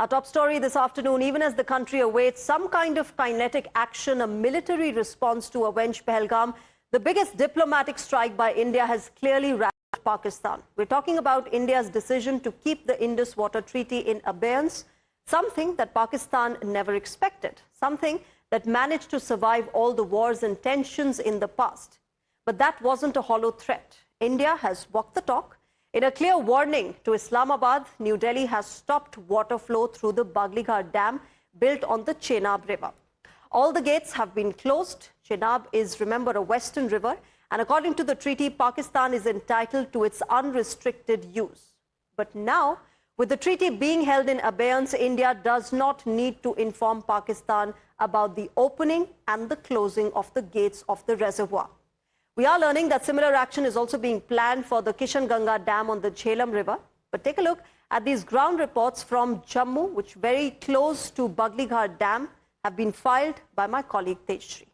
Our top story this afternoon, even as the country awaits some kind of kinetic action, a military response to avenge Pahalgam, the biggest diplomatic strike by India has clearly ravaged Pakistan. We're talking about India's decision to keep the Indus Water Treaty in abeyance, something that Pakistan never expected, something that managed to survive all the wars and tensions in the past. But that wasn't a hollow threat. India has walked the talk. In a clear warning to Islamabad, New Delhi has stopped water flow through the Baglighat Dam built on the Chenab River. All the gates have been closed. Chenab is, remember, a western river, and according to the treaty, Pakistan is entitled to its unrestricted use. But now, with the treaty being held in abeyance, India does not need to inform Pakistan about the opening and the closing of the gates of the reservoir. We are learning that similar action is also being planned for the Kishanganga Dam on the Jhelum River. But take a look at these ground reports from Jammu, which very close to Baglighat Dam, have been filed by my colleague Tejshri.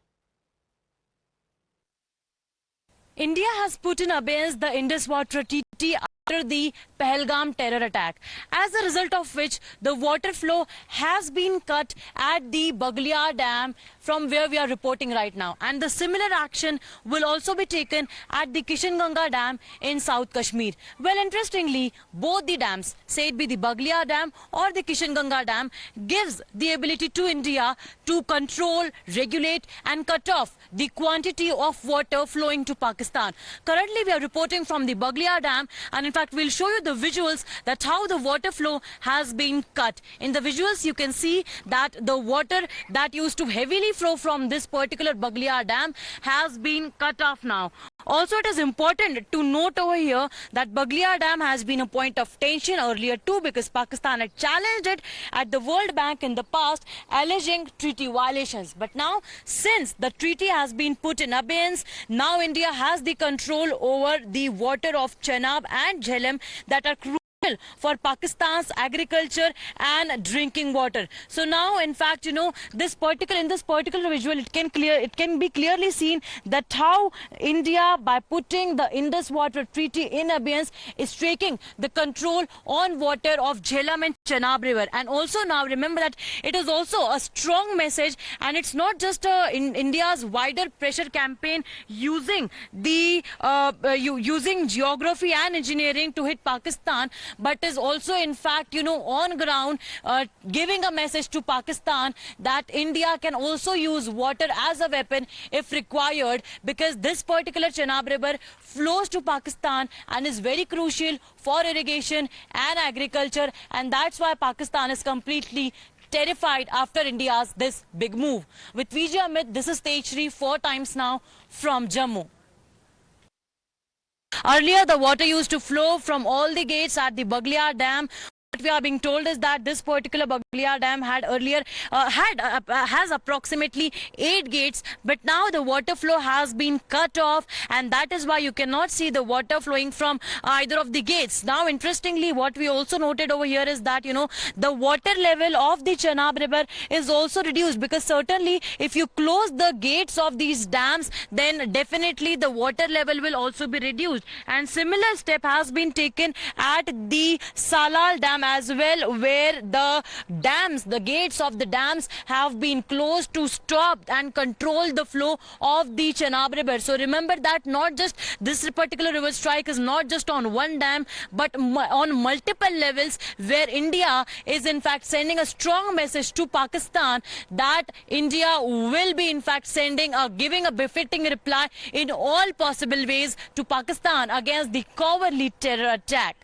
India has put in abeyance the Indus Water Treaty after the Pahalgam terror attack, as a result of which the water flow has been cut at the Baglighat Dam from where we are reporting right now. And the similar action will also be taken at the Kishanganga Dam in South Kashmir. Well, interestingly, both the dams, say it be the Baglighat Dam or the Kishanganga Dam, gives the ability to India to control, regulate and cut off the quantity of water flowing to Pakistan. Currently, we are reporting from the Baglighat Dam, and in fact, we'll show you the visuals that how the water flow has been cut. In the visuals, you can see that the water that used to heavily flow from this particular Baglighat Dam has been cut off now. Also, it is important to note over here that Baglighat Dam has been a point of tension earlier too, because Pakistan had challenged it at the World Bank in the past, alleging treaty violations. But now, since the treaty has been put in abeyance, now India has the control over the water of Chenab and Jhelum that are crucial for Pakistan's agriculture and drinking water. So now, in fact, in this particular visual, it can be clearly seen that how India, by putting the Indus Water Treaty in abeyance, is taking the control on water of Jhelum and Chenab River. And also now, remember that it is also a strong message, and it's not just in India's wider pressure campaign using the using geography and engineering to hit Pakistan, but is also, in fact, on ground giving a message to Pakistan that India can also use water as a weapon if required, because this particular Chenab River flows to Pakistan and is very crucial for irrigation and agriculture, and that's why Pakistan is completely terrified after India's this big move. With Vijay Amit, this is Tejshri, 4 Times Now from Jammu. Earlier, the water used to flow from all the gates at the Baglighat Dam. What we are being told is that this particular Baglighat Dam had earlier has approximately 8 gates, but now the water flow has been cut off, and that is why you cannot see the water flowing from either of the gates. Now, interestingly, what we also noted over here is that the water level of the Chenab River is also reduced, because certainly if you close the gates of these dams, then definitely the water level will also be reduced. And similar step has been taken at the Salal Dam as well, where the gates of the dams have been closed to stop and control the flow of the Chenab River. So remember that not just this particular river strike is not just on one dam, but on multiple levels, where India is in fact sending a strong message to Pakistan that India will be in fact giving a befitting reply in all possible ways to Pakistan against the cowardly terror attack.